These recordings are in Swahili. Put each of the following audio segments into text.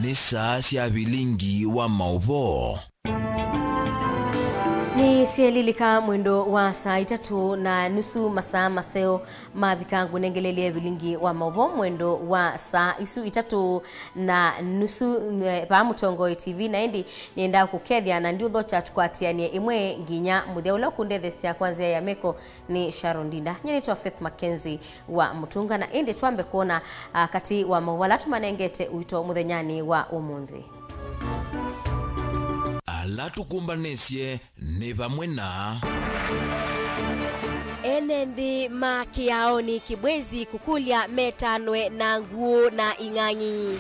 ni saa cia Vilingi wa Mauvoo. Ni SILIKALI mwendo wa saa 3:30 masaa maseo mabikangu nengelelie Vilingi wa Mauvoo mwendo wa saa 3:30 pa Mutongo TV na indi nienda kukethia na ndio cha tukwatianie imwe nginya muthia ula kundethesya kwanza ya meko ni Sharon Dinda nyini twa Faith Mackenzie wa Mutunga na indi twambe kuona kati wa mawala tumanengete uito muthenyani wa umuthi. Ala tukumbanesye ni pamwe na NYAMU makiaoni kibwezi kukulya metanwe na nguo na ing'ang'i.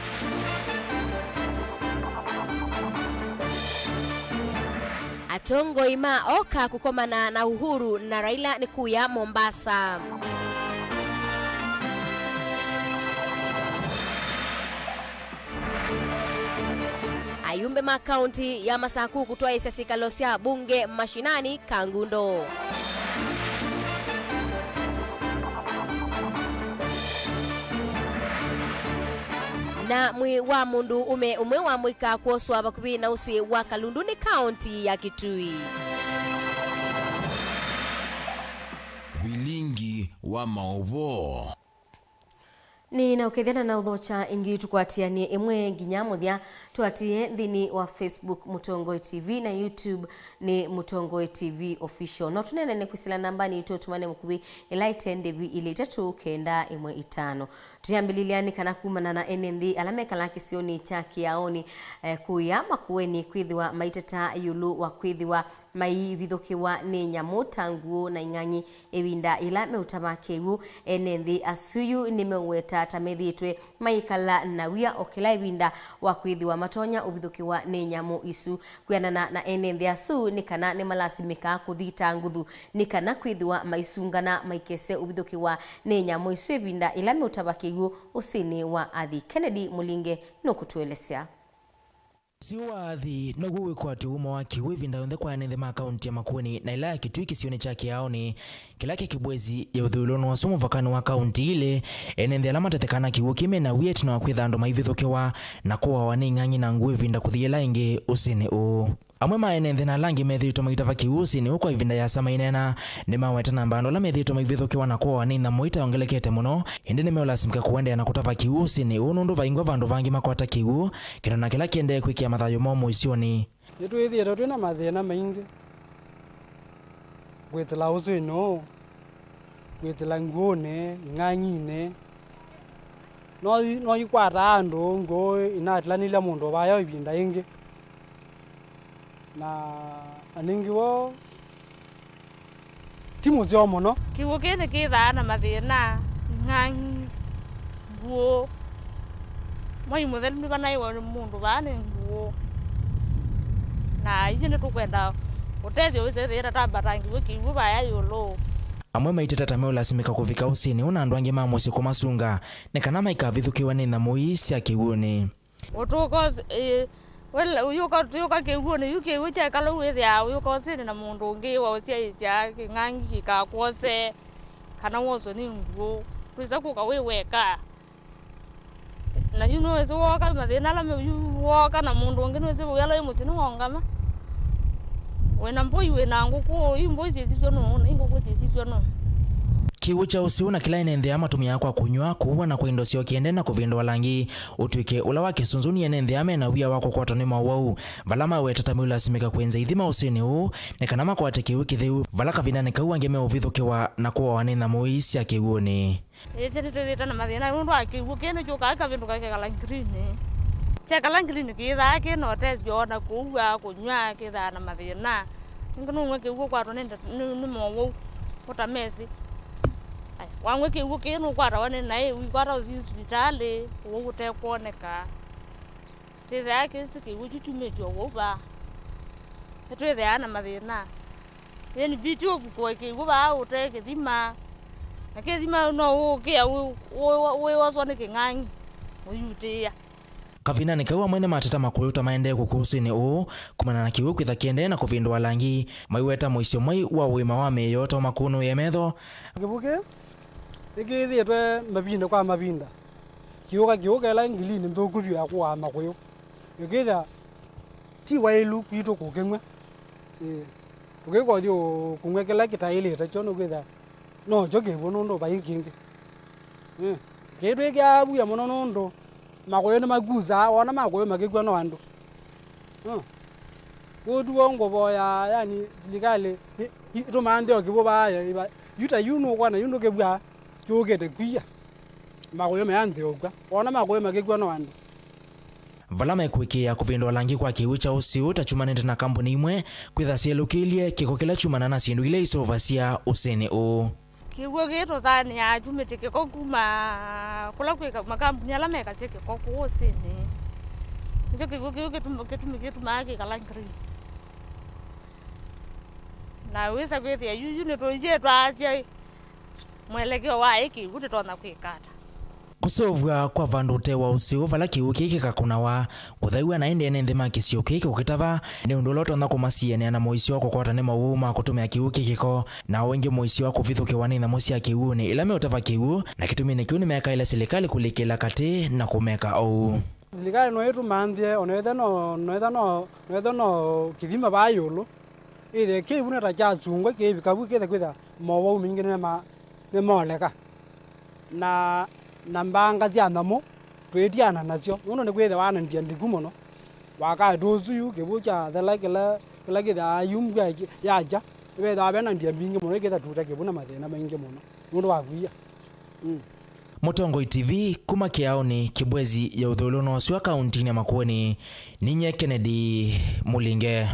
Atongo ima oka kukomana na Uhuru na Raila ni kuya Mombasa. Ayumbe makaunti ya Masaku kutoa isisikalosia bunge mashinani Kangundo. Na mwi wa mundu umwe wa mwika kuoswa bakubi na usi wa Kalundu ni kaunti ya Kitui. Vilingi wa Mauvoo. Ni na ukethana na uthocha ingi tukwatianie imwe nginya muthia twatie thini wa Facebook Mutongo TV na YouTube ni Mutongo TV official. No tunene ne kwisila namba ni tumane mukubi ilaitendebi ile 395. Tuyambililiani kana kumana na NND alameka laki sioni cha kiaoni kuyama kuweni kwithiwa maiteta yulu wa kwithiwa mai bithukiwa ni nyamu tangu na ing'ang'i ewinda ila meutama KIKWU NND asuyu nimeweta tamethitwe maikala na wia okila ewinda wa kwithiwa matonya ubithukiwa ni nyamu isu kwianana na NND asu ni kana ni malasimika kuthita nguthu ni kana kwithiwa maisungana maikese ubithukiwa ni nyamu isu ewinda ila meutama KIKWU usini wa athi Kennedy Mulinge no kutuelesea. Siwathi no gwikwa tuuma wa KIKWU vinda yonthe kwa nende ma akaunti ya Makueni na ila ya Kitui kisione cha kiaoni kilake kibwezi ya uthulono wa sumu vakani wa akaunti ile enende alama tetekana KIKWU kime na wieti na wakwithando maivithukiwa na kuwa wani ng'ang'i na ngui vinda kuthiyela ingi usini u. Amwe maenende na langi methitwa magitava KIKWU usini u kwa ivinda ya sama inena ni maweta na mbando la methitwa maivithukiwa na kuwa wani na moita ongelekete muno hindi ni meolasimika kuwendea na kutava KIKWU usini u nundu vaingwa vandu vangi makwata KIKWU kina na kila kiende kwikia mathayo momo isioni. Nitwithira twina mathina maingi gwitila usino gwitila nguone ng'ang'ine no ikwata andu ngo inatilanila mundu vayo ibinda ingi na aningi wo timu zio muno KIKWU kene kithaana mathina ng'ang'i nguo moi muthelu banaiwa mundu bane nguo na ici ni tukwenda utethio wicethira tambarangi KIKWU baya yulu. Amwe maiteta tameolasimika kuvika usini una andu angi mamosi kumasunga ni kana maikavithukiwa ni thamui cia KIKWU ni utuko uyuka KIKWU ni KIKWU cha kala withia uyuka usini na mundu ungi wa ucia icia ng'ang'i gikakwose kana woso ni nguo wiza kuka wiweka na yuno wezo woka mathina la woka na mundu ungi wezo wala imutini wongama wena mboi wena nguku imbo zizizwe no inguku zizizwe no. KIKWU cha usiu na kila enende ama tumia kwa kunywa kuwa na kwa indosio kiende na kuvindwa langi utwike ula wake sunzuni enende ame na wia wako kwa tonema wau valama wetatamula simika kuenza idhima usini huu ni kanama kwa KIKWU kithiu valaka vinane KIKWU angeme uvithukiwa na kuwa wanena moisi ya KIKWU ni ese ni tezita na mathina undu wa KIKWU kene joka aka vindu kake kalangrini cha kalangrini kitha ke no tezio na kuwa kunywa kitha na mathina ngino ngwe KIKWU kwa tonenda ni mowo utamesi wangwe KIKWU kene kwara wane nae wikwara hospitali wo gutekwoneka teza yake KIKWU chuchumetio woba etwethe na mathina yani bitio kwa KIKWU ba uteke thima akethima no ukia we wasone king'ang'i uyutia kavina ni KIKWU mwene mateta makuruta maende kukusini u kumana na KIKWU kwitha kiende na kuvindwa langi maiweta moisio mai wa wima wa meyoto makunu yemetho kibuke ikithitwe mabinda kwa mabinda kiuka ila ngilini nthuku bia kwa makuyu yokeza ti wailu kwito kokengwe ukeko kungwe kila kitaileta chono kweza no joge bono ndo bayinkinge kedwe kya buya mono ndo makoyo na maguza ona makoyo makekwa no ando Kodu ngobo yani silikali ito mande okibo baya yuta yuno kwana yuno kebwa chogete kwiya makoyo mayande ogwa ona makoyo makekwa no ando Valama ekwikia kuvindwa langi kwa kiwu cha usiu tachumanende na kampuni imwe kwitha sielukilie kiko kila chumana na sindu ile isovasia useni u KIKWU gitu thani ya jumite kiko kuma kula kwika makampuni ala meka sike ko useni nje KIKWU kitu maki kala ngri na wisa kwithia yuyu ni toje twasia mwelekeo wa KIKWU tutona kwikata kusovwa kwa vandu tewa usiu vala kiwu kiki kakunawa kuthaiwa na ende nthi makisio kiki ukitava ni undu lotona kumasiene na moisi wako kwatane Mauvoo ma kutumia kiwu kikiko na wengi moisi wako vithukiwa ni thamo cia kiwu ni ila meutava kiwu na kitumine kiwu ni meka ile silikali kulikila kati na kumeka ou silikali no yetu mandie onetha no kithima bayulu ile KIKWU na tacha chungwa kibi kabu kitha kwitha Mauvoo mingine ne moleka na nambanga cia thamo twitiana nacio uno ni kwitha wana ndia ndigumono waka dozu yu kebucha thala kila kitha yumbwa yaja wetha bena ndia bingi mono kitha tuta kibuna mathina maingi mono nundu wa kuia Mutongoi TV kuma kiaoni kibwezi ya uthuluno ucio kaunti ya Makueni ninye Kennedy Mulinge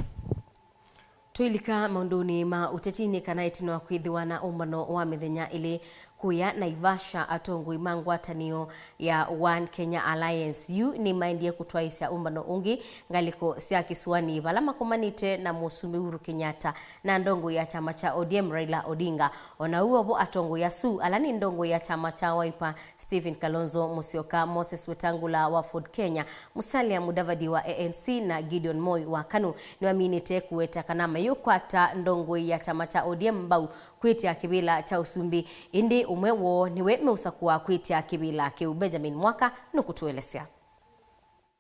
Tuilika maunduni ma utetini kana itino kwithiwa na umbano wa mithenya ili kuya Naivasha atongoi mangwatanio ya One Kenya Alliance U ni maindie kutwaisa umbano ungi ngaliko cia kisuani vala makumanite na Musumbi Uhuru Kenyatta na ndongo ya chama cha ODM Raila Odinga ona uobo atongo ya SU alani ndongo ya chama cha Wiper Stephen Kalonzo Musyoka Moses Wetangula wa Ford Kenya Musalia Mudavadi wa ANC na Gideon Moi wa KANU ni waminite kuweta kana mayukwata ndongo ya chama cha ODM bau kwitia kibila cha Usumbi indi umwewo niwe meusakuwa kwitia kibila kiu Benjamin Mwaka nukutuelesea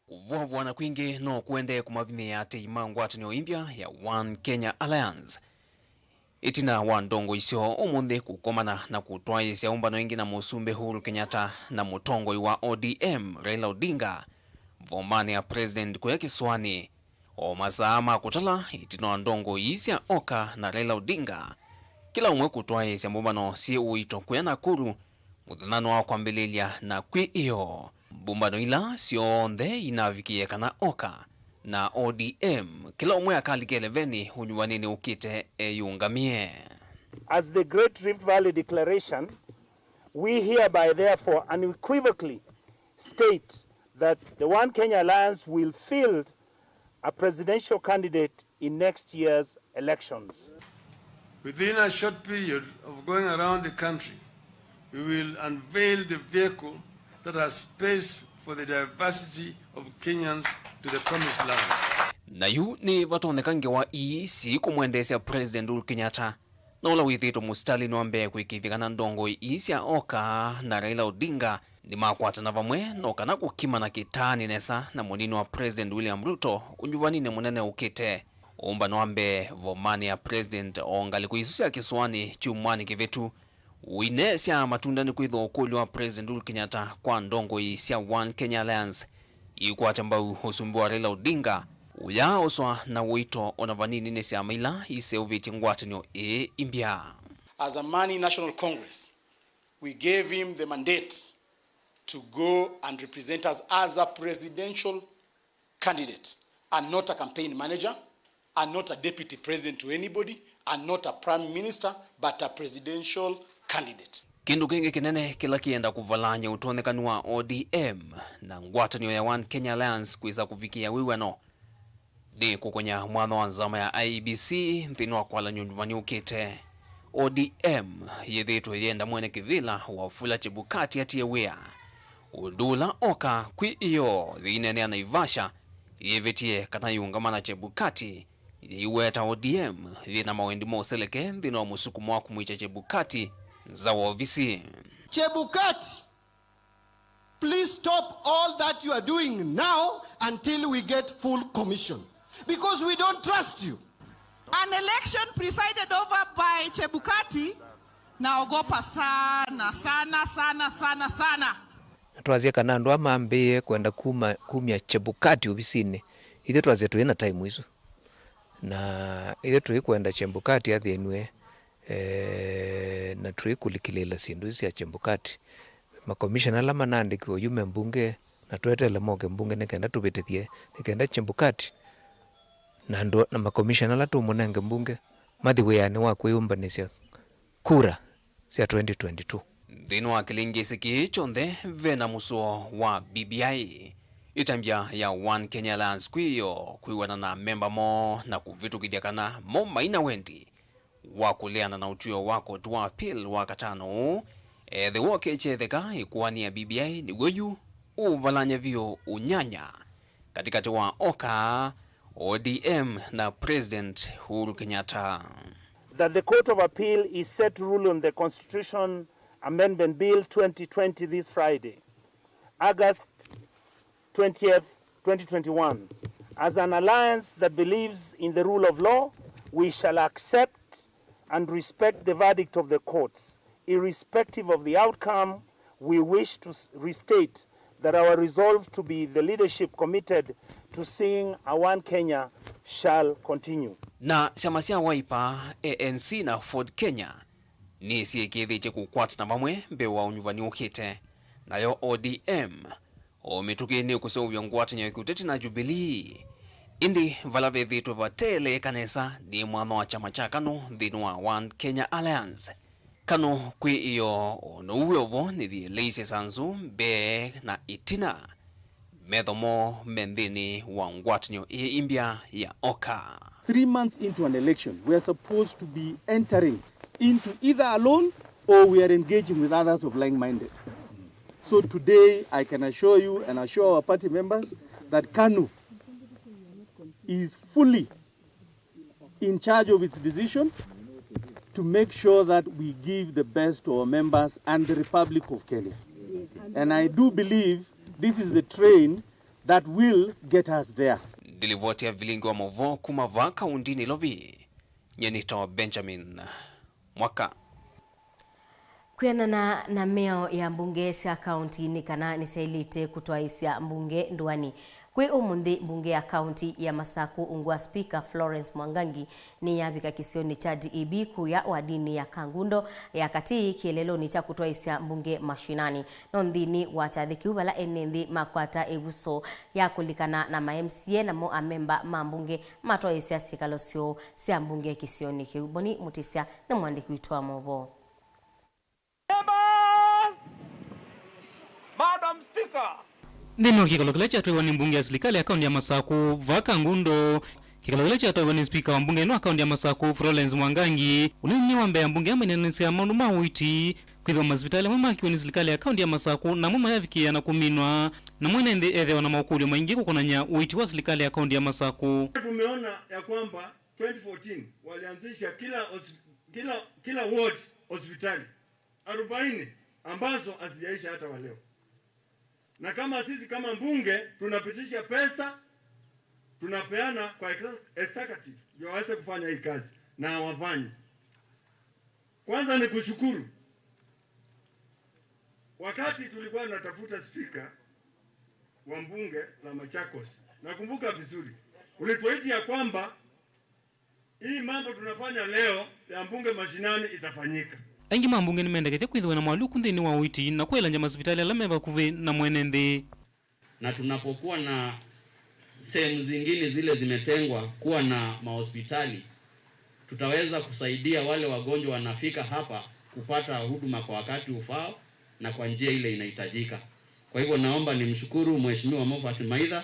kuvuvwa na kwingi no kuende kumavimia ati imangwatanio impya ya One Kenya Alliance itina wa ndongo isio umuthi kukomana na kutwaisya umbano ingi na Musumbi Uhuru Kenyatta na mutongoi wa ODM Raila Odinga vomani ya president kuya kiswani o masaama kutala itina ndongo isya oka na Raila Odinga kila umwe kutwaisya mumbano si uito kuya Nakuru muthanano wa kwambililia na kwi iyo bumbano ila sionthe inavikie kana oka na ODM kila umwe akalike 11 hunyuwanini ukite eyungamie. As the Great Rift Valley Declaration, we hereby therefore unequivocally state that the One Kenya Alliance will field a presidential candidate in next year's elections. Within a short period of going around the country, we will unveil the vehicle that has space for the diversity of Kenyans to the promised land. Na yu ni vatondekange wa si kumwendesya President Uhuru Kenyatta na ula withito mustali nwambe kwikithikana ndongo cia oka na Raila Odinga ni makwatana vamwe no kana kukimana kitani nesa na munini wa President William Ruto unyuvanine munene ukite umba nwambe vomani ya President ongali kuisusia kiswani chumwani kivetu uinesya matunda ni kwitho ukuli wa President Uhuru Kenyatta kwa ndongo cia One Kenya Alliance ikwata mbau Musumbi wa Raila Odinga uyaoswa na wito onavanini nesya maila ise uviti ngwatanio imbya. As a Mani National Congress, we gave him the mandate to go and represent us as a presidential candidate and not a campaign manager and not a deputy president to anybody and not a prime minister but a presidential candidate. Kindu kingi kinene kila kienda kuvalanya utonekanu wa ODM na ngwatanio ya One Kenya Alliance kuiza kufikia wiwano ni kukonya mwana wa nzama ya IEBC nthini wa kwala nyundumani ukite ODM yedhitu yenda mwene kivila wafula Chebukati ati wea udula oka kwi iyo dhinene ya Naivasha yevetie kana yungamana Chebukati iweta ODM dhina mawendi moseleke nthini wa musukumu wa kumwicha Chebukati za ofisi. Chebukati, please stop all that you are doing now until we get full commission, because we don't trust you. An election presided over by Chebukati, naogopa sana sana sana sana sana. Twazia kana ndo amambie kwenda kumya Chebukati ubisini. Ile twazia tuena time hizo. Na ile tuikwenda Chebukati athenwe na tuikulikilela sindu isi ya Chebukati. Makomishana lama nandikwa yume mbunge na tuetele moge mbunge nekenda tubitithie nekenda Chebukati. Na ndo na makomishana la tumunenge mbunge mathiweyani wa kwiyumbanisya kura cia 2022. Thini wa kilingisi kiichonthe vena musuo wa BBI itambia ya One Kenya Alliance kwiyo kwiwana na memba mo na kuvitukithia kana mo maina wendi wa kuleana na utuyo wako tuwa appeal wa katano the work echetheka ikuwani ya BBI ni goyu uvalanya vio unyanya katikati wa OKA, ODM na President Uhuru Kenyatta. That the Court of Appeal is set to rule on the Constitution Amendment Bill 2020 this Friday, August 20th, 2021. As an alliance that believes in the rule of law, we shall accept and respect the verdict of the courts. Irrespective of the outcome, we wish to restate that our resolve to be the leadership committed to seeing a One Kenya shall continue. Na siamasia Wiper, ANC na Ford Kenya ni siekithiche kukwata na vamwe mbewa unyuvani ukite nayo ODM ometukini kusovya ngwati nyakuteti na Jubilee indi valave vitu vatele kanesa ni mwana wa chama cha KANU dhini wa One Kenya Alliance. KANU kwi iyo onuwevo ni the leise sanzu mbe na itina methomo mendhini wa ngwati nyo imbia ya OKA. 3 months into an election, we are supposed to be entering into either alone or we are engaging with others of like-minded. So today, I can assure you and assure our party members that KANU is fully in charge of its decision to make sure that we give the best to our members and the Republic of Kenya. And I do believe this is the train that will get us there. Dilivotia Vilingi wa Mauvoo kumavaka undini lovi nyenito Benjamin Mwaka. Kwianana na meo ya mbunge cia kaunti ni kana ni sailite kutwaisia mbunge ndwani kwi umundi mbunge ya kaunti ya Masaku ungwa speaker Florence Mwangangi ni yabika kisioni cha DEB kuya wadini ya Kangundo ya kati kielelo ni cha kutwaisia mbunge mashinani nondini wachathiki ubala enendi makwata ebuso ya kulikana na ma-MCA na mo amemba mambunge matwaisia sikalosio sia mbunge kisioni kiuboni mutisia na mwandiki witwa Mauvoo. Madam Speaker. Nino kikalokela cha tuwa ni mbunge ya SILIKALI akaunti ya Masaku vaka ngundo. Kikalokela cha tuwa ni speaker wa mbunge no akaunti ya Masaku Florence Mwangangi. Unini wambe ya mbunge ya mwenenesi ya maundu mawiti. Kwithwa mazvitali mwema kiwa ni SILIKALI akaunti ya Masaku na mwema ya vikia na kuminwa. Na mwena ende edhe wana maukuli maingi kukonanya uiti wa SILIKALI akaunti ya Masaku. Tumeona ya kwamba 2014 walianzisha kila ward hospitali 40 ambazo hazijaisha hata wa leo. Na kama sisi kama mbunge tunapitisha pesa tunapeana kwa executive ndio waweze kufanya hii kazi na wafanye. Kwanza ni kushukuru. Wakati tulikuwa tunatafuta speaker wa mbunge la Machakos, nakumbuka vizuri. Ulituahidi kwamba hii mambo tunafanya leo ya mbunge mashinani itafanyika. Aingi mambunge ni mendekete kwithwa na mwaluku ndini wa witi na kwela njama hospitali alameva kuve na mwenende. Na tunapokuwa na sehemu zingine zile zimetengwa kuwa na mahospitali, tutaweza kusaidia wale wagonjwa wanafika hapa kupata huduma kwa wakati ufao na kwa njia ile inahitajika. Kwa hivyo naomba nimshukuru Mheshimiwa Mauvoo 9Pm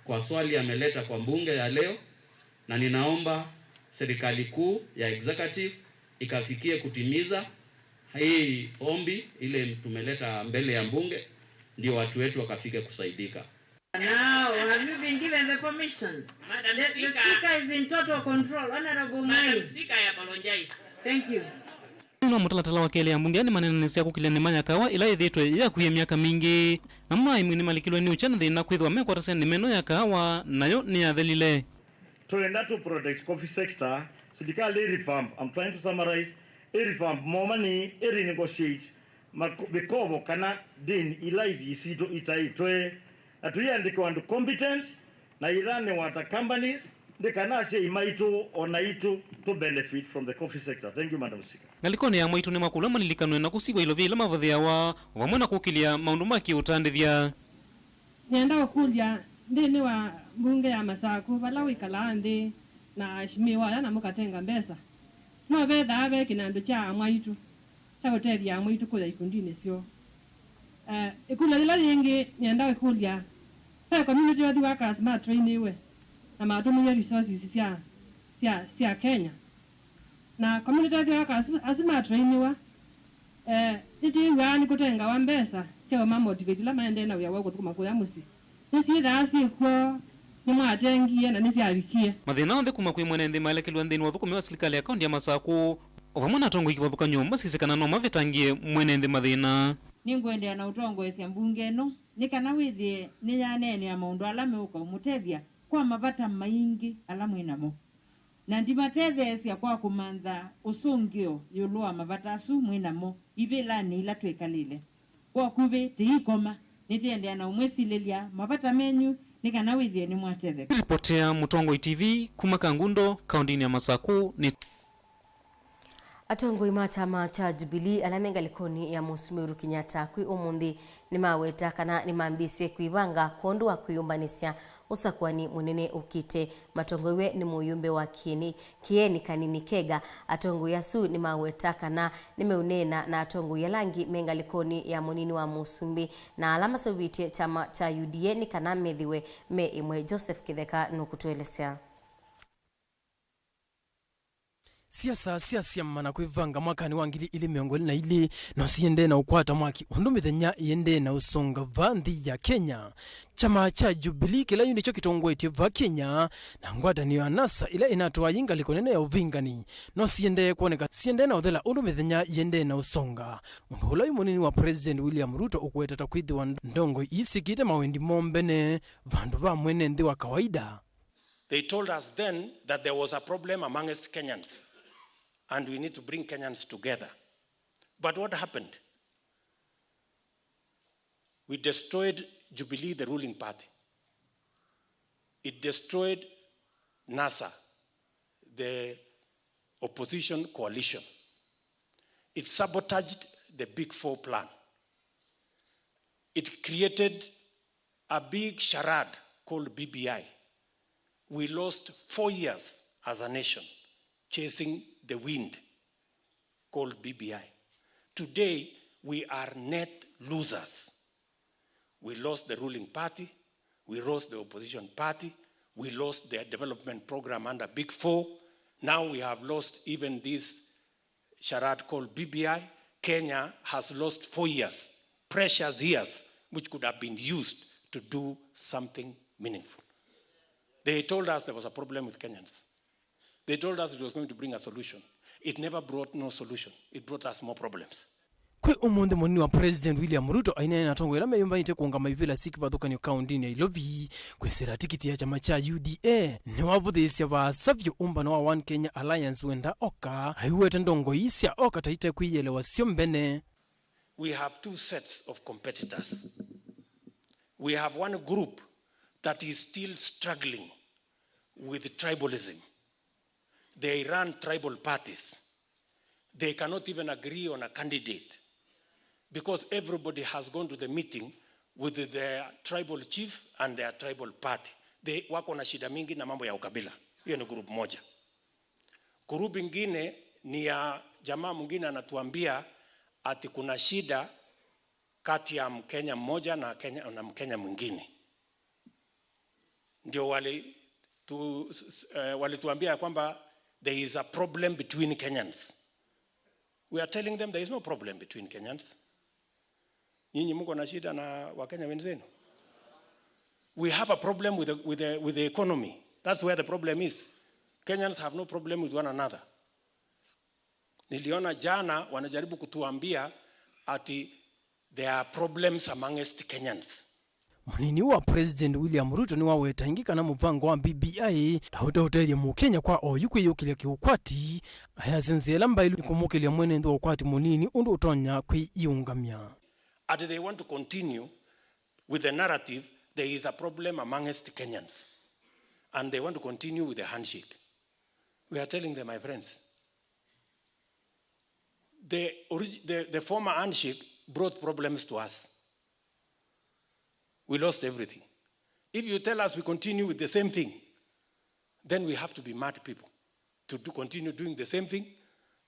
kwa swali ameleta kwa mbunge ya leo, na ninaomba serikali kuu ya executive ikafikie kutimiza hii ombi ile tumeleta mbele ya mbunge ndio watu wetu wakafike kusaidika. Now, have you been given the permission? Madam Speaker, the speaker is in total control. Honorable Madam Speaker, I apologize. Thank you. Uno mutalatala wa kele ya mbungeani manenesi ya kukile ni manya kawa ila idhitwe ya kuye miaka mingi. Na mwa imuni malikilo ni uchana dhina kuidhwa mekwa rase ni meno ya kawa nayo ni ya dhelile. To to protect coffee sector, silikali revamp. I'm trying to summarize. Revamp more money, renegotiate. Bikobo kana din ilaivi sito itaitwe. Atuyandike wandu competent na irane wata companies. They can say imaitu onaitu to benefit from the coffee sector. Thank you, Madam Speaker. Ngalikone ya maitu ni makulama nilikanwe na kusigwa ilo vile mavadhia wa wamwana kukilia maundumaki utandithia. Nienda kukulia ndini wa bunge ya Masaku bala wikalandi na shimiwa yana mukatenga mbesa. No betha abe kinandu cha mwaitu. Cha hoteli ya mwaitu kula ikundine sio. Ikula ila yengi nienda kukulia. Kwa community wadi waka smart trainiwe. Na matuminya resources sia Kenya. Na community wadi waka smart trainiwa. Iti wani kutenga wa mbesa. Sio mamotivate la maende na uya wako tukuma kuya musi. Nisi dasi kwa ni mwatengie na nisi abikie. Mathina onde kuma kwi mwenende malekelo ndeni wathukume wa serikali ya kaunti ya Masaku. Ovamwana tongo ikivathuka nyumba sisikana no mavetangie mwenende mathina. Ningwendea na utongo esi mbunge no nikana withie ni yanene ya maundu alame uko mutethia kwa mavata maingi alamu inamo. Na ndimathethe esi kwa kumantha usungio yulua mavata su mwinamo ivela ni ila twekalile. Kwa kuve tiikoma nitiendea na umwesilelia mavata menyu nikana withie ni mwatethe. Ripotea Mutongo TV kuma Kangundo kaunti ya Masaku ni Atongo chama cha Jubilee alamenga likoni ya Musumuru Kenyatta kwi umundi ni maweta kana ni mambise kuibanga kondu wa kuyumbanisya usakwani munene ukite matongo iwe ni muyumbe wa kieni kanini kega atongo yasu ni maweta kana ni meunena na atongo ya langi menga likoni ya munini wa Musumbi na alama sabiti chama cha UDA ni kana medhiwe me imwe Joseph Kideka nukutuelesea. Siasa mana kwivanga mwakani wangili ili miongoli na ili na siende na ukwata mwaki undumithenya iende na usonga vandhi ya Kenya. Chama cha Jubilee kila yundi cho kitongwete va Kenya na ngwata ni anasa ila inatoa yinga likonene ya uvingani no siende kuoneka siende na udhela undumithenya iende na usonga undula yumunini wa President William Ruto ukweta takwithi wa ndongo isikite mawendi mombene vandu va mwene ndi wa kawaida. They told us then that there was a problem amongst Kenyans. And we need to bring Kenyans together. But what happened? We destroyed Jubilee, the ruling party. It destroyed NASA, the opposition coalition. It sabotaged the Big Four plan. It created a big charade called BBI. We lost 4 years as a nation chasing the wind called BBI. Today, we are net losers. We lost the ruling party, we lost the opposition party, we lost the development program under Big Four. Now we have lost even this charade called BBI. Kenya has lost 4 years, precious years, which could have been used to do something meaningful. They told us there was a problem with Kenyans. They told us it was going to bring a solution. It never brought no solution. It brought us more problems. Kwe umunde munini wa President William Ruto aina na tongo ilame yumba ite kuunga maivila siki vaduka ni kaunti ni Ilovi kwesera tikiti ya chama cha UDA ni wavudhisi wa savyo umba na wa One Kenya Alliance wenda oka haiwete ndongo isi oka taite kuiyelewa sio mbene. We have two sets of competitors. We have one group that is still struggling with tribalism. They run tribal parties. They cannot even agree on a candidate because everybody has gone to the meeting with their tribal chief and their tribal party. They wako na shida mingi na mambo ya ukabila. Hiyo ni group moja. Group ingine ni ya jamaa mwingine anatuambia ati kuna shida kati ya Mkenya mmoja na Mkenya mwingine. Ndio walituambia kwamba there is a problem between Kenyans. We are telling them there is no problem between Kenyans. Nyinyi mko na shida na Wakenya wenzenu. We have a problem with the economy. That's where the problem is. Kenyans have no problem with one another. Niliona jana wanajaribu kutuambia ati there are problems amongst Kenyans. Munini wa President William Ruto ni wawetangika na muvango wa BBI hauteria mu Kenya kwa oyukwiyukile kiukwati ayazinzela mbailu kumukilia mwenendo ukwati munini undu utonya kwiyungamya. And they want to continue with the narrative there is a problem amongst Kenyans, and they want to continue with the handshake. We are telling them, my friends, the former handshake brought problems to us. We lost everything. If you tell us we continue with the same thing, then we have to be mad people to continue doing the same thing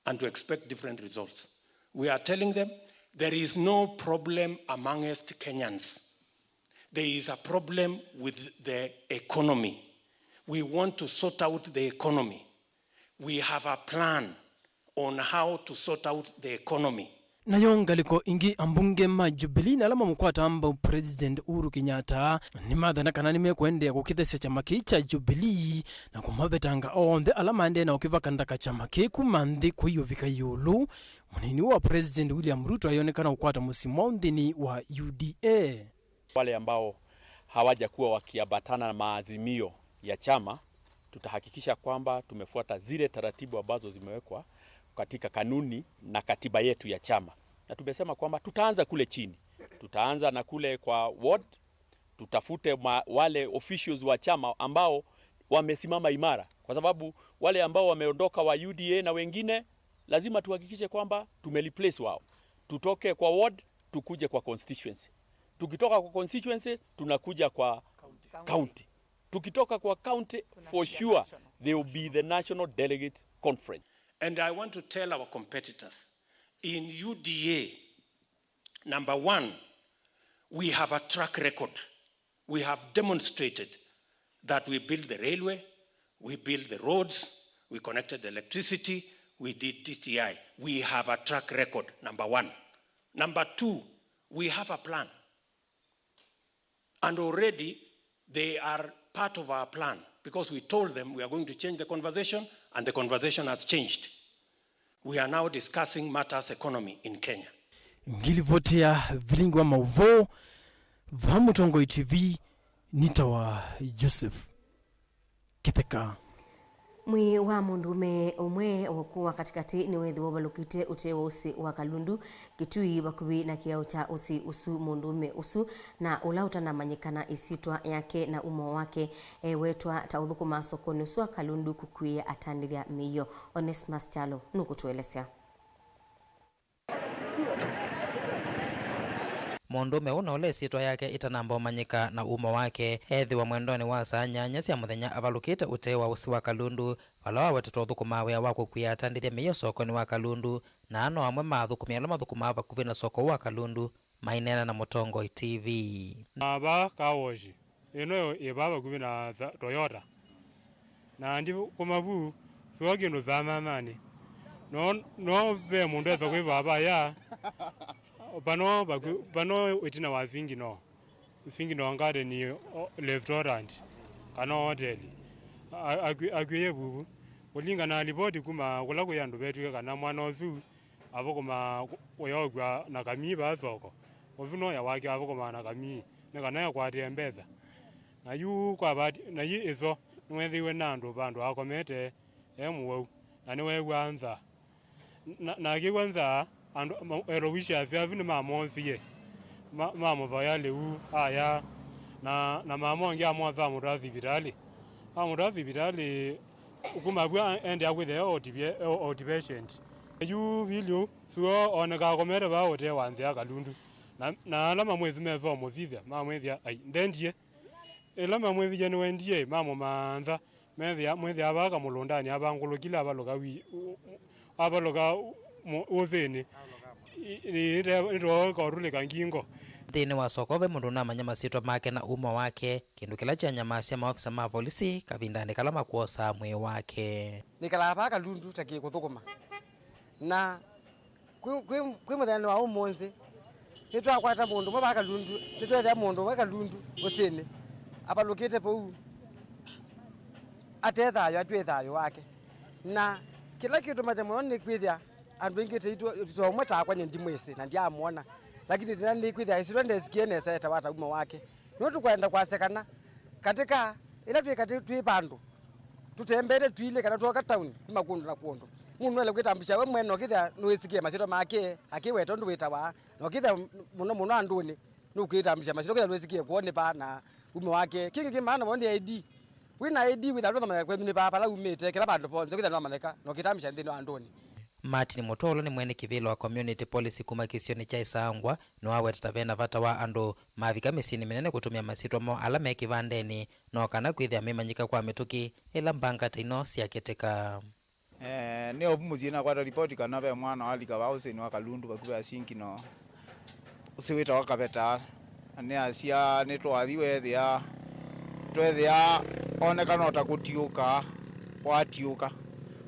and to expect different results. We are telling them there is no problem amongst Kenyans. There is a problem with the economy. We want to sort out the economy. We have a plan on how to sort out the economy. Nayongaliko ingi ambunge Jubilee na alama mkwata amba President Uhuru Kenyatta ni madhana kanani mekwende kukithesya chama cha Jubilee na kumabetanga onde alama ende na ukiva kandaka chama kumandhi kuyuvika yulu. Munini wa President William Ruto ayonekana ukwata musimondini wa UDA. Wale ambao hawaja kuwa wakiambatana na maazimio ya chama, tutahakikisha kwamba tumefuata zile taratibu ambazo zimewekwa katika kanuni na katiba yetu ya chama. Na tumesema kwamba tutaanza kule chini. Tutaanza na kule kwa ward, tutafute wale officials wa chama ambao wamesimama imara. Kwa sababu wale ambao wameondoka wa UDA na wengine, lazima tuhakikishe kwamba tumereplace wao. Tutoke kwa ward, tukuje kwa constituency. Tukitoka kwa constituency, tunakuja kwa county. Tukitoka kwa county, for sure, there will be the National Delegate Conference. And I want to tell our competitors, in UDA, number one, we have a track record. We have demonstrated that we built the railway, we built the roads, we connected the electricity, we did TTI. We have a track record, number one. Number two, we have a plan. And already they are part of our plan because we told them we are going to change the conversation, and the conversation has changed. We are now discussing matters economy in Kenya. Ngilivotia Vilingi wa Mauvoo Vamutongo TV nitawa Joseph Kitheka. Mwi wa mundume umwe okuwa katikati ni wethi wabalukite utewa usi wa Kalundu Kitui bakubi na kiao cha usi usu mundume usu na ulauta na manyikana isitwa yake na umo wake wetwa taudhuku masokoni usu wa Kalundu kukuia atandithia miyo. Onesmus Chalo nukutuelesea. Mondume una ule sitwa yake itanamba manyika na umo wake ethi wa mwendoni wa saa nyanya cia muthenya abalukite utewa usi wa Kalundu walawa wetutwa thukumawe wa kukuia atandithia miyo sokoni wa Kalundu na ano amwe mathukumia ala mathukuma bakuvi na soko wa Kalundu mainena na Mutongo TV. Aba kawoji eno ibaba kuvi na Toyota na ndi kumabu suwagi no zamamani no be mundu eza kuiva aba ya Bano itina wa Vilingi no ngade ni restaurant kana hotel agwiye bubu ulinga na ripoti kuma kula kuyandu betu kana mwana ozu avokoma oyogwa na kami basoko ovuno ya wake avokoma na kami ne kana ya kwati embeza na yu kwa bati na yi izo nwethiwe nandu bandu akomete emuwe na niwe gwanza na kigwanza and erowisha afyavini mamonsiye mamoza leu aya na mamo ngia mwaza murazi bitali amurazi bitali ukumabwa ende akwithe outpatient you bilio suo oneka komere ba ote wanze Kalundu na alama mwezi mezo mozizia mamwezi ai ndendie elama mwezi jene wendie mamo manza mwezi abaka mulondani abangulukila abaloka uzeni iro korule kangingo thini wa sokove mundu na manyama sitwa make na umo wake kindu kila cha nyama cia maofisa ma polisi kavindani kala makuosa mwe wake nikala pa Kalundu taki kuthukuma na kwi muthani wa umonzi nitwa kwata mundu mwa Kalundu nitwetha mundu wa Kalundu usini abalukite pou atethayo atwethayo wake na kila kitu mathemoni kwithia andu ingi tito mweta kwa nyendi mwese na ndia muona lakini thani kwithia isiro ndesikiene seta wata uma wake no tukwenda kwasekana katika ila twikati twi bandu tutembere twile kana twoka town makundu na kuondo mundu ele kwitambisha we mwene okithia nwisikie masito make akiweto ndu witawa nokithia muno anduni nukwitambisha masito kithia nwisikie kuone pa na uma wake kingi kimana bondi ID wina ID without the man kwethuni pa pala umete kila bandu ponze kwithia no maneka nokitambisha ndino anduni. Martin Motolo ni mwene kivilo wa community policy kuma kisioni cha Isangwa no awe tatavena vata wa andu mavika misini minene kutumia masito mo alama ya kivandeni no kana kwithia mimanyika kwa mituki ila mbanga taino siaketeka. Ni opumuzina kwa ripoti kana be mwana alika wause ni wakalundu bakuba asinki no usiwita wakabeta ani asia ni twathiwe thia twethia onekana otakutiuka watiuka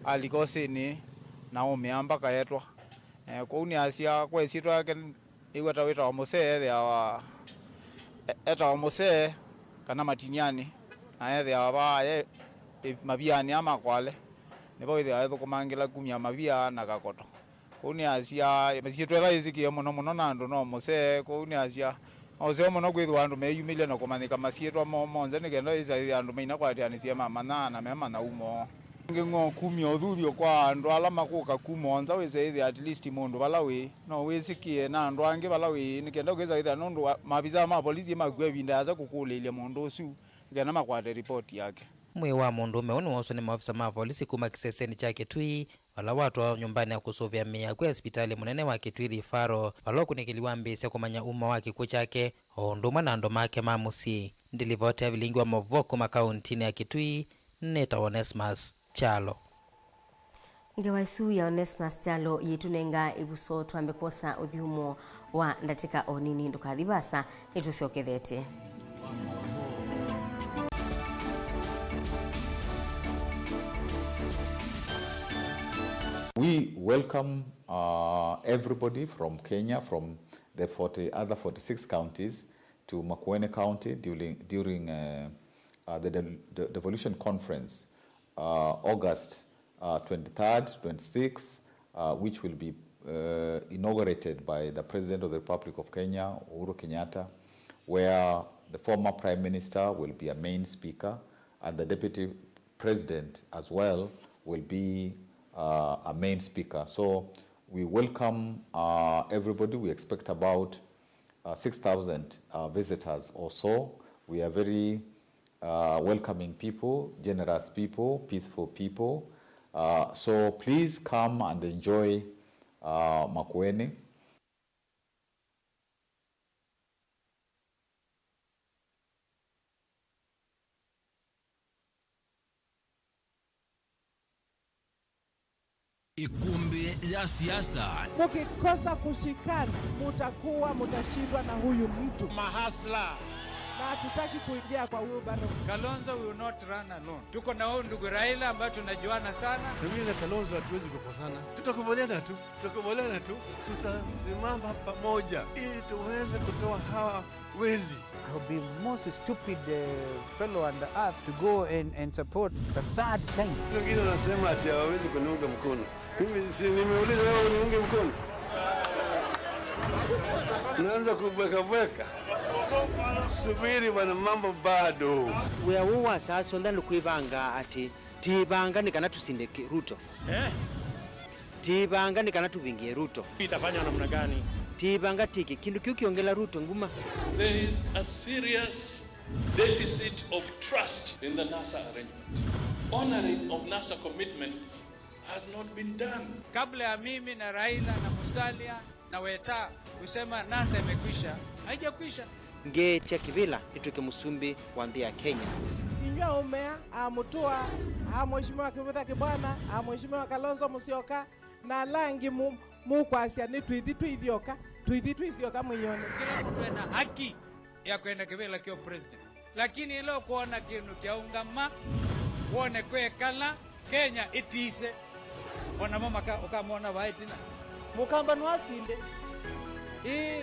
alikose ni na umeamba kaetwa kwa uni asia kwa isitwa yake igweta wita wa mose thia wa eta wa mose kana matiniani na thia wa mabiani ama kwale nebo ithia thukumangila kumia mabia na gakoto kuni asia mesitwela izikie muno na andu no mose kuni asia ose muno kwithwa andu meyumile no kumanika masietwa monze nigenda iza andu meina kwatiani cia mama na mema na umo ngingo kumia uthuthio kwa andu ala makuka kumonza wese ithi at least mundu balawi no wisikie na andu angi balawi nikenda kweza itha nundu mabiza ma polisi magwe binda aza kukuleile mundu usu ngena makwate report yake. Mwe wa mundu umeoni woso ni maafisa ma polisi kuma kiseseni cha KITWII wala watu wa nyumbani ya kusovya mia kwa hospitali munene wa KITWII rifaro wala kunikiliwa mbisi ya kumanya umma wa kikuo chake onduma na ndomake mamusi ndilivote ya Vilingi wa Mauvoo kuma kauntini ya KITWII neta Onesmus Chalo. Ngewaisu ya Onesmus Chalo yitunenga ibuso tuambe kosa udhiumo wa ndatika onini ndukathibasa itusiokethete. We welcome everybody from Kenya, from the other 46 counties to Makueni County during the devolution conference, August 23rd, 26th, which will be inaugurated by the President of the Republic of Kenya, Uhuru Kenyatta, where the former Prime Minister will be a main speaker, and the Deputy President as well will be a main speaker. So we welcome everybody. We expect about 6,000 visitors or so. We are very welcoming people, generous people, peaceful people. So please come and enjoy Makueni. Ikumbi ya siasa. Mukikosa kushikana, mutashindwa na huyu mtu. Mahasla. Na hatutaki kuingia kwa huyu bado. Kalonzo will not run alone. Tuko na huyu ndugu Raila ambaye tunajuana sana. Na mimi na Kalonzo hatuwezi kukosana. Tutakubaliana tu. Tutasimama pamoja ili tuweze kutoa hawa wezi. I will be the most stupid fellow on the earth to go and support the third time. Wengine wanasema ati hawawezi kuniunga mkono. Mimi si nimeuliza wewe uniunge mkono. Naanza kubweka. Subiri bwana, mambo bado. We are who sasa ndani kuibanga ati tibanga nikana tusinde Ruto. Tibanga nikana tubingie Ruto. Itafanya namna gani? Tibanga tiki kindu kiukiongela Ruto nguma. There is a serious deficit of trust in the NASA arrangement. Honoring of NASA commitment has not been done. Kabla ya mimi na Raila na Musalia na Weta kusema NASA imekwisha, haijakwisha. Ngetia kivila ituke musumbi wa ndia Kenya. Inja umea amutua mheshimiwa Kivutha Kibwana, mheshimiwa Kalonzo Musyoka na langi mukwasia ni twithioka mwinyone. Kila mtu ana haki ya kwenda kivila kio president. Lakini ilo kuona kinu kia ungama uone kwe kala Kenya itise. Ona mama ukamwona waitina. Mukamba nwasinde.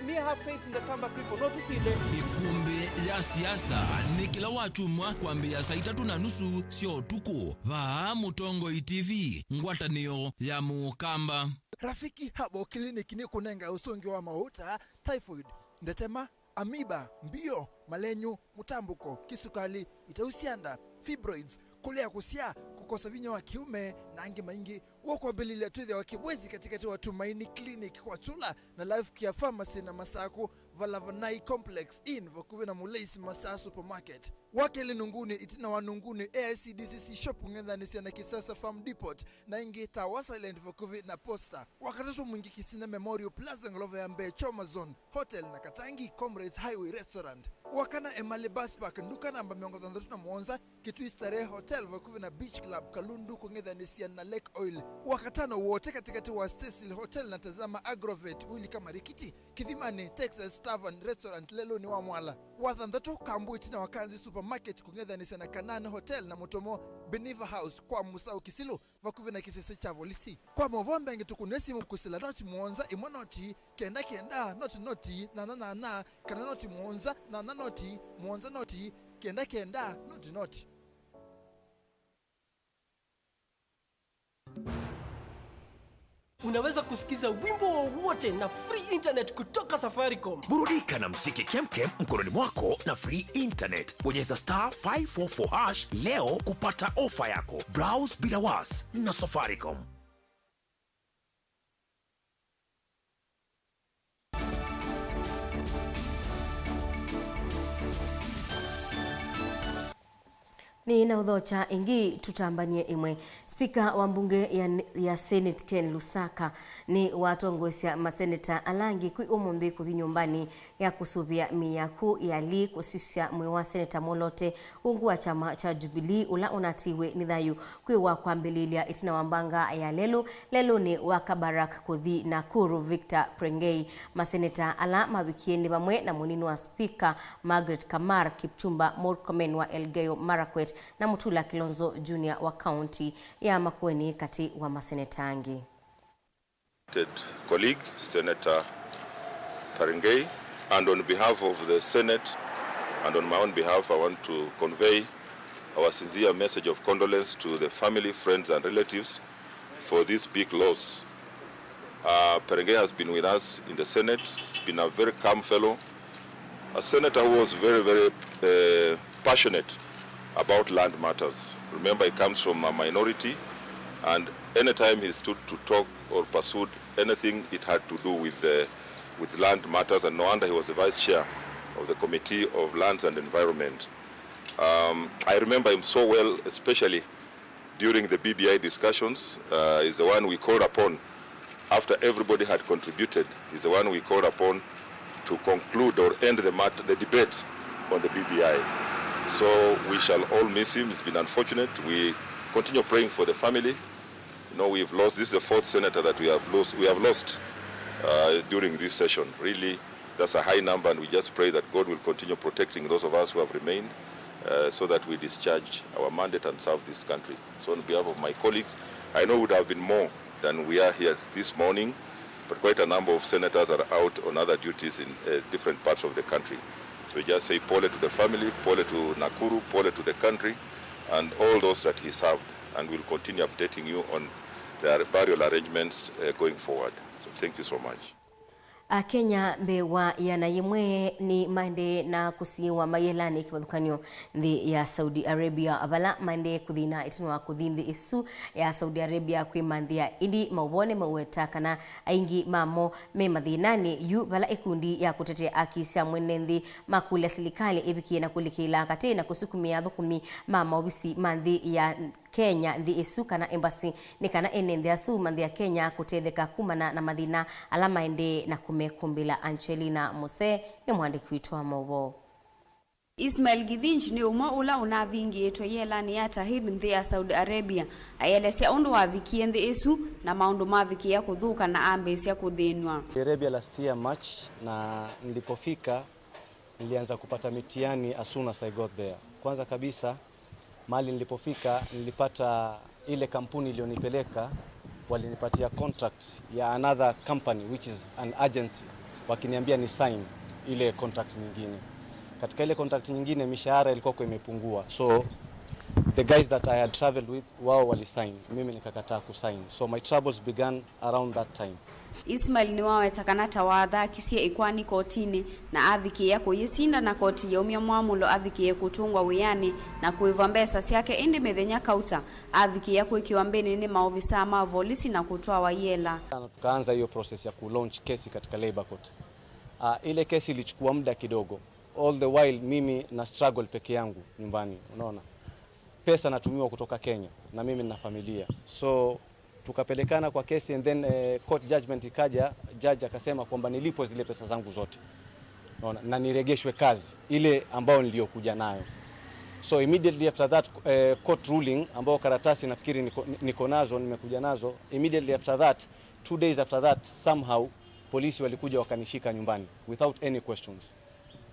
Me have faith in the Kamba people, not to see them. Ikumbi ya siasa ni kila wachumwa kuambia saa 3:30 sio tuko va Mutongo TV ngwatanio ya Mukamba. rafiki habo kliniki ni kunenga usongi wa mahuta, typhoid, ndetema, amiba, mbio, malenyu, mutambuko, kisukali, itausianda, fibroids, kulea kusia, kukosa vinya wa kiume na angi maingi. Wako bilile tuthi wa kibwezi katikati wa Tumaini Clinic kwa Chula na Life Care Pharmacy na Masaku Valavanai Complex in Vakuve na Mulaisi Masaa Supermarket. Wake linunguni itina wanunguni AICDCC shop ngendanisi na Kisasa Farm Depot na ingi Tawa Silent Vakuve na Posta. Wakatatu mwingi Kisina Memorial Plaza Nglova ya Mbe Choma Zone Hotel na Katangi Comrades Highway Restaurant. Wakana Emali Bus Park nduka namba miongo thandatu na Mwanza Kitui Hotel Vakuve na Beach Club Kalundu kungendanisi na Lake Oil. Wakatano wote katikati wa Cecil Hotel na Tazama Agrovet Wili kama Rikiti Kidhimani Texas Tavern Restaurant lelo ni wa Mwala. Wathandatu Kambuiti na Wakanzi Supermarket kungethanisa na Kanane Hotel na Motomo Beniva House kwa Musau Kisilu Vakuve na Kisese Chavo Lisi. Kwa Movombe ngetukunesi mkusila noti Mwanza imonoti kenda noti na kana noti Mwanza na noti Mwanza noti kenda noti. Unaweza kusikiza wimbo wowote na free internet kutoka Safaricom. Burudika na muziki kemkem mkononi mwako na free internet. Bonyeza *544# leo kupata ofa yako. Browse bila was na Safaricom. Ni na udhocha ingi tutambanie imwe. Spika wa mbunge ya Senate Ken Lusaka ni watongosya maseneta alangi kui umundi kuthi nyumbani ya kusubia miyaku yali kusisya mwe wa seneta Molote ungu wa chama cha Jubilee ula unatiwe nidhayu kui wa kwambililia itina wambanga ya lelo ni wakabarak kuthi Nakuru Victor Prengei. Maseneta ala mawikieni bamwe na munini wa Spika Margaret Kamar Kipchumba Murkomen wa Elgeyo Marakwet na Mutula Kilonzo Junior wa county ya Makueni kati wa masenetangi. Colleague Senator Prengei, and on behalf of the Senate and on my own behalf, I want to convey our sincere message of condolence to the family, friends and relatives for this big loss. Prengei has been with us in the Senate. He's been a very calm fellow, a senator who was very, very passionate about land matters. Remember, he comes from a minority, and anytime he stood to talk or pursued anything, it had to do with land matters, and no wonder he was the vice chair of the Committee of Lands and Environment. I remember him so well, especially during the BBI discussions. He's the one we called upon after everybody had contributed. He's the one we called upon to conclude or end the debate on the BBI. So we shall all miss him. It's been unfortunate. We continue praying for the family. You know, we've lost. This is the fourth senator that we have lost during this session. Really, that's a high number, and we just pray that God will continue protecting those of us who have remained, so that we discharge our mandate and serve this country. So on behalf of my colleagues, I know it would have been more than we are here this morning, but quite a number of senators are out on other duties in different parts of the country. So we just say pole to the family, pole to Nakuru, pole to the country, and all those that he served. And we'll continue updating you on the burial arrangements going forward. So thank you so much. Kenya mbewa yana yimwe ni mande na kusiwa mayelani kiwadhukanyo ndi ya Saudi Arabia. Abala mande kudhina itinwa kudhindi isu ya Saudi Arabia kwe mandia idi mawone mawetakana aingi mamo me madhinani yu bala ekundi ya kutetea akisa mwenendi makule silikali ibiki na kulikila kate na kusukumia dhukumi mama wisi mandi ya Kenya ndi isuka na embassy nikana enende asu mandi ya Kenya kutetheka kumana na madhina alama ende na kumekumbila. Angelina Mose ni mwandiki witwa Mauvoo. Ismail Gidinch ni umwa ula unavingi eto yelani ya tahir ndi ya Saudi Arabia. Ayelesia undu wa viki ende isu na maundu maviki ya kudhuka na ambesi ya kudhenwa. Arabia last year March, na nilipofika nilianza kupata mitihani as soon as I got there. Kwanza kabisa mali nilipofika nilipata ile kampuni iliyonipeleka walinipatia contract ya another company which is an agency, wakiniambia ni sign ile contract nyingine. Katika ile contract nyingine mishahara ilikuwa imepungua, so the guys that I had traveled with wao walisign, mimi nikakataa kusign. So my troubles began around that time. Ismail ni wawetakana tawadha kisia ikwani kotini na avikie kuyisinda na koti ya umya mwamulo avikie kutungwa wiyani na kuiva mbesa siake indi medhenya kauta avikie kuikiwambeni ni maofisa mavolisi na kutoa wayela. Tukaanza hiyo process ya kulaunch kesi katika labor court. Ile kesi ilichukua muda kidogo. All the while mimi na struggle peke yangu nyumbani, unaona. Pesa natumiwa kutoka Kenya na mimi na familia. So tukapelekana kwa kesi and then court judgment ikaja, judge akasema kwamba nilipo zile pesa zangu zote. Unaona, na niregeshwe kazi ile ambayo niliyokuja nayo. So immediately after that court ruling ambao karatasi nafikiri niko nazo, nimekuja nazo, immediately after that 2 days after that somehow polisi walikuja wakanishika nyumbani without any questions.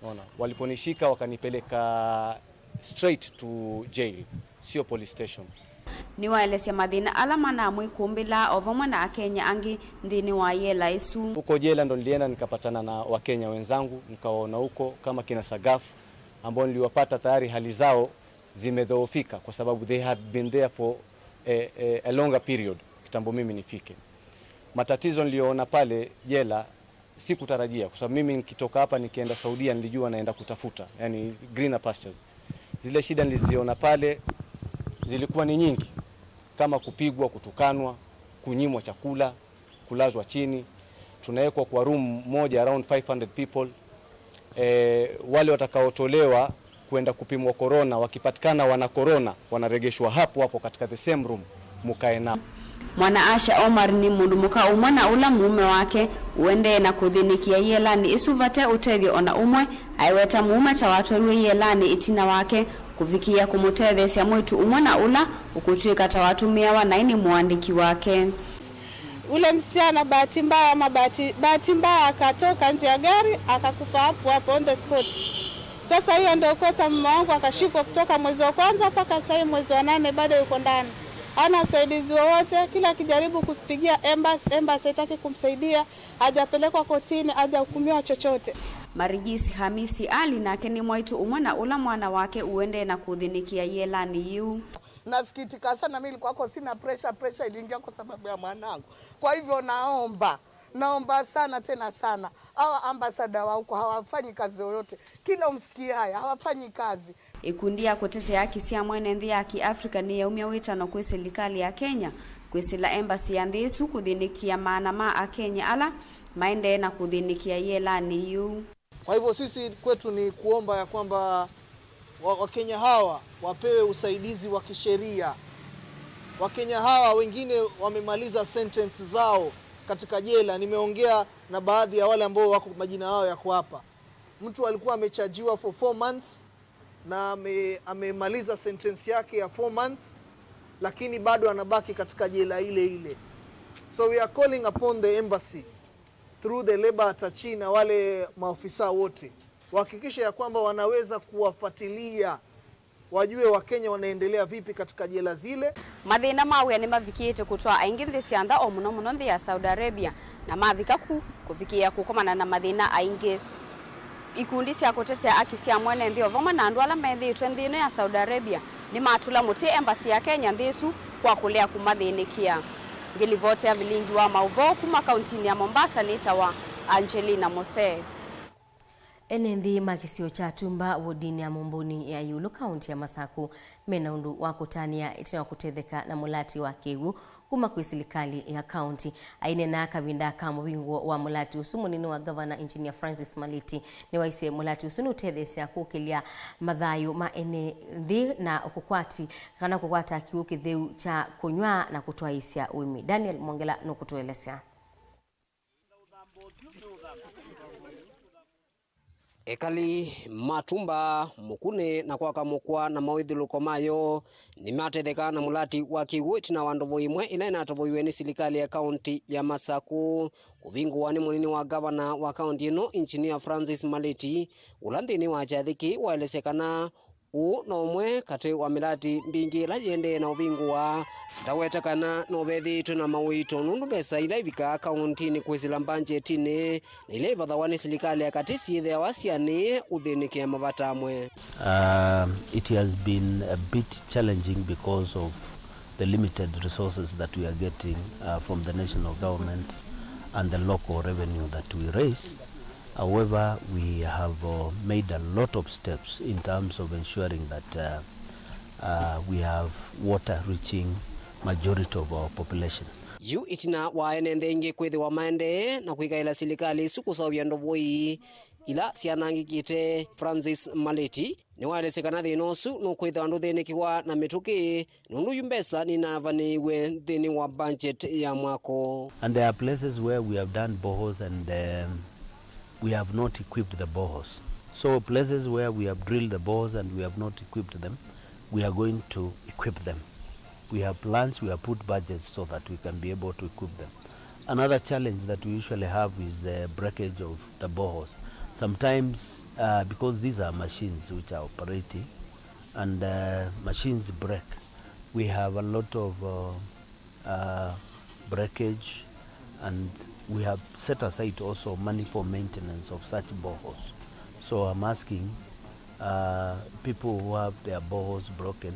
Unaona, waliponishika wakanipeleka straight to jail, sio police station. Ni waelesya madhina alama na mwikumbila ovamwa na Kenya angi ndini wa yela isu. Huko jela ndo nilienda nikapatana na Wakenya wenzangu, nikawaona huko kama kina Sagaf ambao niliwapata tayari hali zao zimedhoofika kwa sababu they had been there for a longer period kitambo mimi nifike. Matatizo niliyoona pale jela sikutarajia kwa sababu mimi nikitoka hapa nikienda Saudia nilijua naenda kutafuta, yani greener pastures. Zile shida niliziona pale zilikuwa ni nyingi, kama kupigwa, kutukanwa, kunyimwa chakula, kulazwa chini. Tunawekwa kwa room moja around 500 people. Wale watakaotolewa kwenda kupimwa corona, wakipatikana wana corona, wanaregeshwa hapo hapo katika the same room mukae nao. Mwana Asha Omar ni mundu muka umwana ula mume wake uende na kuthinikia yelani isuvate utethio ona umwe aiweta mume ta watu iwe yelani itina wake kufikia kumutethesya mwitu umwana ula ukutwika ta watu miawa na ini muandiki wake. Ule msichana bahati mbaya akatoka nje ya gari akakufa hapo on the spot. Sasa hiyo ndio kosa mume wangu akashikwa kutoka mwezi wa kwanza mpaka sasa mwezi wa 8 bado yuko ndani. Hana usaidizi wowote, kila kijaribu kupigia embassy haitaki kumsaidia, hajapelekwa kotini, hajahukumiwa chochote. Marigisi Hamisi Ali na Keni Mwaitu umwana ula mwana wake uende na kuthinikia yelani yu. Nasikitika sana, mimi kwako sina pressure iliingia kwa sababu ya mwanangu. Kwa hivyo naomba sana tena sana. Hawa ambassador wa huko hawafanyi kazi yoyote. Kila umsikia haya hawafanyi kazi. Ikundi ya kutetea haki cia mwene nthi ya Kiafrika ni yaumia witano kwa serikali ya Kenya kwisila embassy ya nthi isu kuthinikia maana ma Kenya ala maende na kuthinikia yelani yu. Kwa hivyo sisi kwetu ni kuomba ya kwamba Wakenya hawa wapewe usaidizi wa kisheria. Wakenya hawa wengine wamemaliza sentence zao katika jela. Nimeongea na baadhi ya wale ambao wako majina yao yako hapa. Mtu alikuwa amechajiwa for 4 months na amemaliza sentence yake ya 4 months, lakini bado anabaki katika jela ile. So we are calling upon the embassy through the labor attaché na wale maofisa wote wahakikisha ya kwamba wanaweza kuwafuatilia, wajue Wakenya wanaendelea vipi katika jela zile. Mathina mawe ni mavikiite kutoa aingi nthi ciantha o muno nthi ya Saudi Arabia na mavika kufikia kukomana na mathina aingi. Ikundi cia kutetea haki cia mwene nthi ovamwe na andu ala methitwe nthino ya Saudi Arabia ni matula muti embassy ya Kenya thisu kwa kulea kumathinikia. Ngilivote ya Vilingi wa Mauvoo kuma kaunti ya Mombasa ni tawa Angelina Mose. Enenthi makisio cha tumba wodini ya Mumbuni ya Yulu kaunti ya Masaku mena undu wa kutania itina kutetheka na mulati wa KIKWU kuma kwa silikali ya kaunti. Aine na kavinda kama wingo wa mulati usumu nini wa Governor Engineer Francis Maliti ni waise mulati usunu utethesya kukilia madhayo maenenthi na kukwati kana kukwata KIKWU kitheu cha kunywa na kutuaisya uimi. Daniel Mongela nukutuelesya. Ekali matumba mukune na kwaka mukwa na mawithiluko mayo ni matetheka na mulati wa KIKWU tina wandovo imwe ila inatovoiwe ni silikali ya kaunti ya Masaku kuvingwa ni munini wa Governor wa kaunti ino Engineer Francis Maliti ula nthini wa chathiki waelesekana u no mwe kati wa miradi mbingi la yende na uvingwa tawetakana no vethitu na mawito nundu besa ila ivika kauntini kwizila mbanjetini na ile ivathawani silikali ya kati siithe wasiani uthinikia mavatamwe. It has been a bit challenging because of the limited resources that we are getting from the national government and the local revenue that we raise. However, we have made a lot of steps in terms of ensuring that we have water reaching majority of our population. Yu itina waene ndenge kwethi wa maende na kwikaila silikali sukusawia ndovoi ila sianangikite Francis Maleti ni walesekana thinosu no kwitha andu thinikiwa na mituki nundu yumbesa ni navaniwe thini wa budget ya mwako. And there are places where we have done boreholes and we have not equipped the boreholes. So places where we have drilled the boreholes and we have not equipped them, we are going to equip them. We have plans, we have put budgets so that we can be able to equip them. Another challenge that we usually have is the breakage of the boreholes. Sometimes, because these are machines which are operating and machines break, we have a lot of breakage, and we have set aside also money for maintenance of such boreholes. So I'm asking people who have their boreholes broken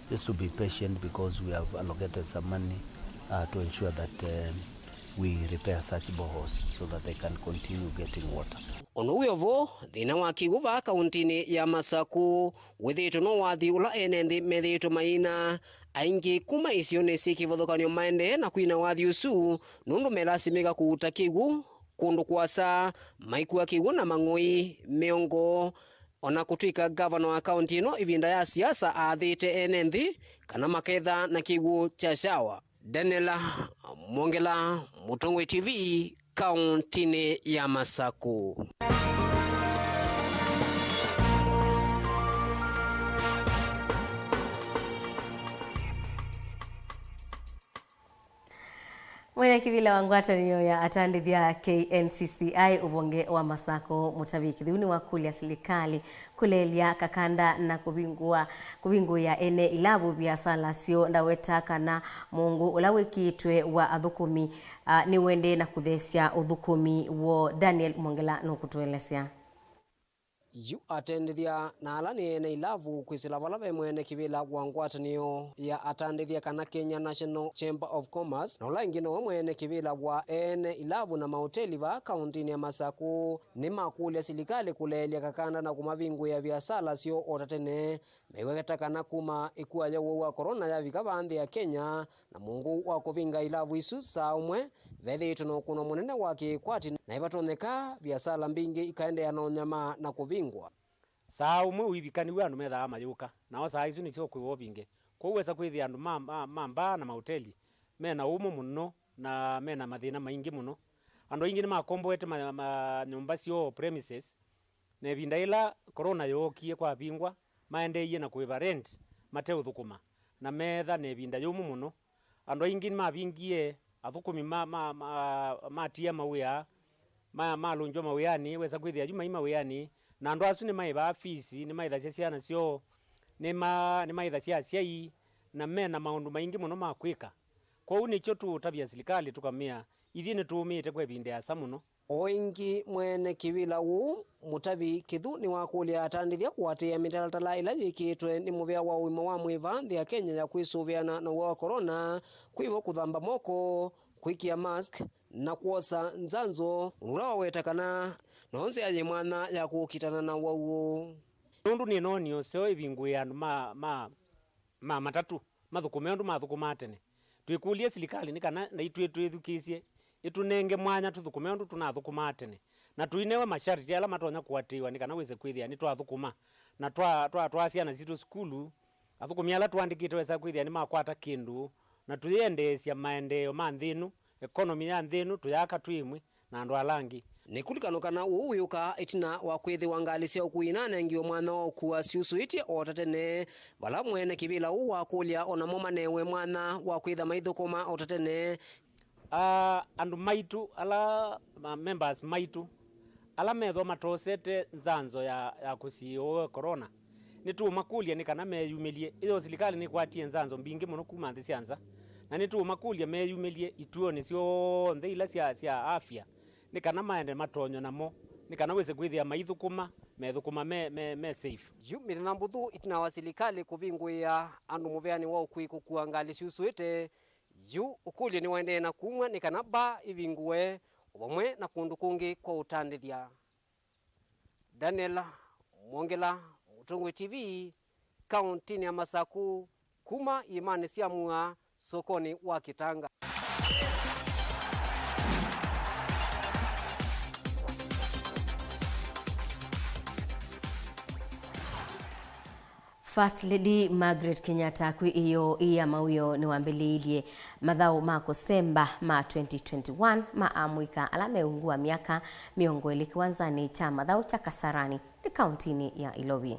just to be patient, because we have allocated some money to ensure that we repair such boreholes so that they can continue getting water. Ono uyovo thina wa KIKWU kauntini ya Masaku withitu no wathi ula enendi methitu maina aingi kuma isione sikivothokanio maende na kwina wathi usu nundu melasimika kuuta KIKWU kundu kwasa maikua KIKWU na mang'oi miongo ona kutwika governor wa kaunti ino ivinda ya siasa athite enendi kana maketha na KIKWU cha shawa. Daniela Mwongela, Mutongo TV, kauntini ya Masaku. Mwene kivila wangwata niyo ya atandithia KNCCI ubonge wa Masako Mutaviki thiuni wa kulia silikali kulelia kakanda na kubingua ene ilabu biasala sio ndaweta kana mungu ulawekitwe wa athukumi ni wende na kuthesia uthukumi wo Daniel Mwongela no kutuelesea. Yu atendithia na alani ene ilavu kwisila valave mwene kivila wangwatanio ya atandithia kana Kenya National Chamber of Commerce na ula ingine wa mwene kivila wa ene ilavu na mahoteli va kauntini ya Masaku ni makulia silikali kulelia kakanda na kumavingu ya biasala sio otatene meweketa kana kuma ikuwa ya wa corona ya vika vanthi ya Kenya na mungu wa kuvinga ilavu isu saa umwe vethitu no kuno munene wa KIKWU na ivatoneka biasala mbingi ikaende ya nyama na kuvingwa saa umwe uibikaniwe andu metha amayuka nao saa isu nicho kwiwo binge kwowesa kwithia andu mamba na mahoteli mena umo muno na mena mathina maingi muno andu ingi ni makomboete nyumba cio premises na vinda ila corona yokie kwa bingwa maendeye na kuiva rent mate uthukuma na metha ne vinda yumu muno andu ingi ni mavingie athukumi matia mawia malunjwa mawiani wesa kwithia juma ima wiani na andu asu ni maiva afisi ni maitha cia na cio ni maitha cia ciai na mena maundu maingi muno makwika kwa nicho tu tabia silikali tukamia ithine tuumite kwe binde asa muno. Oingi mwene kivila wu Mutavi kithu ni wakulia atandithia kuatia mitalatala ila yikitwe ni muvea wa uima wa mwiva nthi ya Kenya ya kwisuviana na wa corona kwivo kuthamba moko kwikia mask na kuosa nzanzo ula waweta kana nonse aje mwana ya kukitana na wauo nundu ni nonio seo ivingu ya andu matatu mathukume andu mathukumatene twikulie silikali ni kana na itwe twithukisie itunenge mwanya tuthukume andu tunathukumatene na tuinewe masharti ala matonya kuatiwa ni kana wese kwithia ni twathukuma na twasiana situ skulu athukumi ala twandikite wesa kwithia ni makwata kindu na tuyendesia maendeleo ma nthinu economy ya nthinu tuyaka twimwe na andu alangi ni kulikano kana uyuka itina wa kwithi wangali cia kuinana ngio mwana okuwa ciusuitie otatene vala mwene kivila u wa kulia ona momanewe mwana wa kwitha maithukuma otatene andu maitu ala members maitu ala metho matosete nzanzo ya kusio corona nitumakulia ni kana meyumilie iyo silikali ni kwatie nzanzo mbingi muno kuma nthi cianza na nitumakulia meyumilie ituoni cio nthe ila cia afya ni kana maende matonyo namo ni kana wese kwithia maithukuma methukuma me safe yu mithina mbuthu itinawa silikali kuvingwia andu muveani wa KIKWU ngali ciusuite yu ukulia ni waende na kumwa ni kana ba ivingue vamwe na kundu kungi kwa utandithia. Daniel Mwongela, Mutongoi TV, kaunti ya Masaku, kuma imani siamua sokoni wa Kitanga. First Lady Margaret Kenyatta kwi iyo iya mawio ni wambililie mathau mako Semba ma 2021 maamwika alame ungua miaka miongo ili kiwanzani cha mathau cha Kasarani ni kauntini ya Ilobi.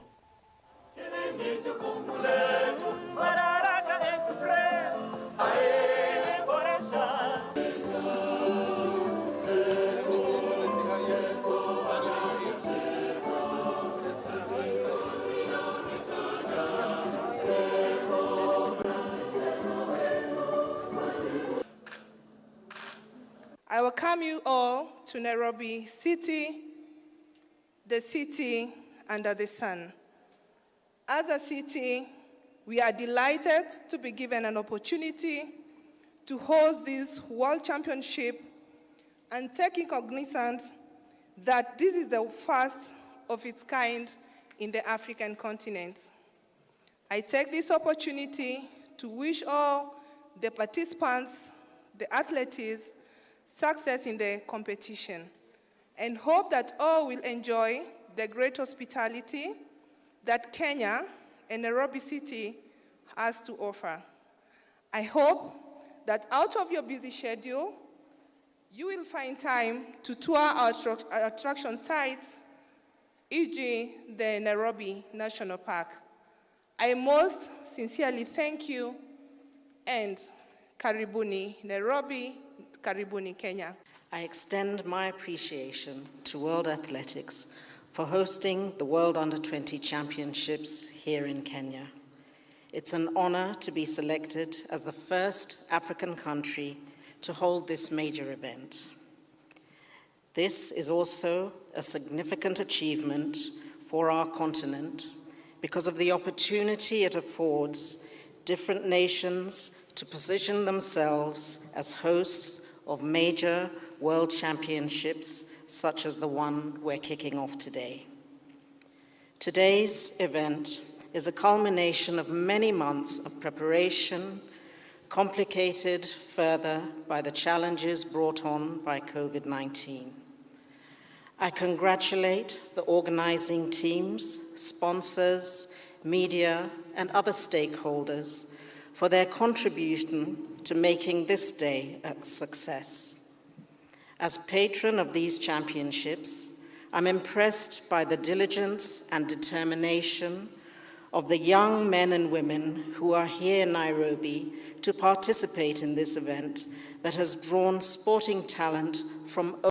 I welcome you all to Nairobi City, the city under the sun. As a city, we are delighted to be given an opportunity to host this World Championship and taking cognizance that this is the first of its kind in the African continent. I take this opportunity to wish all the participants, the athletes, success in the competition and hope that all will enjoy the great hospitality that Kenya and Nairobi City has to offer. I hope that out of your busy schedule, you will find time to tour our attraction sites, e.g. the Nairobi National Park. I most sincerely thank you and karibuni Nairobi, karibuni Kenya. I extend my appreciation to World Athletics for hosting the World Under-20 Championships here in Kenya. It's an honor to be selected as the first African country to hold this major event. This is also a significant achievement for our continent because of the opportunity it affords different nations to position themselves as hosts of major world championships such as the one we're kicking off today. Today's event is a culmination of many months of preparation, complicated further by the challenges brought on by COVID-19. I congratulate the organizing teams, sponsors, media, and other stakeholders for their contribution to making this day a success. As patron of these championships, I'm impressed by the diligence and determination of the young men and women who are here in Nairobi to participate in this event that has drawn sporting talent from